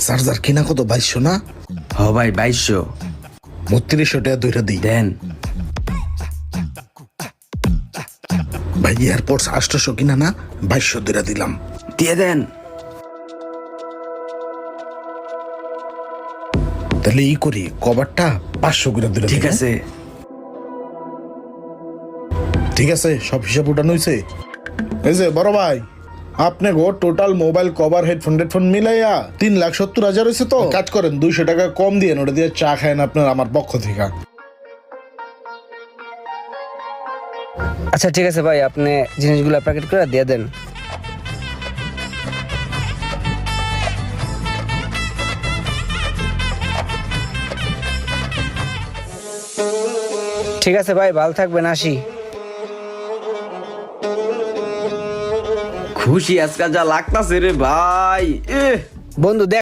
Charger কিনা কত 2200 না? হ ভাই 2200 3200 টাকা ধইরা দিই। দেন। ভাই এয়ারপোর্টস 800 কিনা না? 2200 ধইরা দিলাম। দিয়ে দেন। তাহলে ই করি, কভারটা 500 করে ধইরা দিই। ঠিক আছে। ঠিক আছে, সব হিসাব উঠানো হইছে। এই যে বড় ভাই, আপনি গো টোটাল মোবাইল কভার হেডফোন মিলাইয়া 3,70,000 হয়েছে। তো কাজ করেন, 200 টাকা কম দিয়ে ওটা দিয়ে চা খায়েন আপনার আমার পক্ষ থেকে। আচ্ছা ঠিক আছে ভাই, আপনি জিনিসগুলো প্যাকেট করে দিয়ে দেন। ঠিক আছে ভাই, ভালো থাকবেন, আসি। খুশি আজকাল যা লাগতাছে রে ভাই। বন্ধু দেখ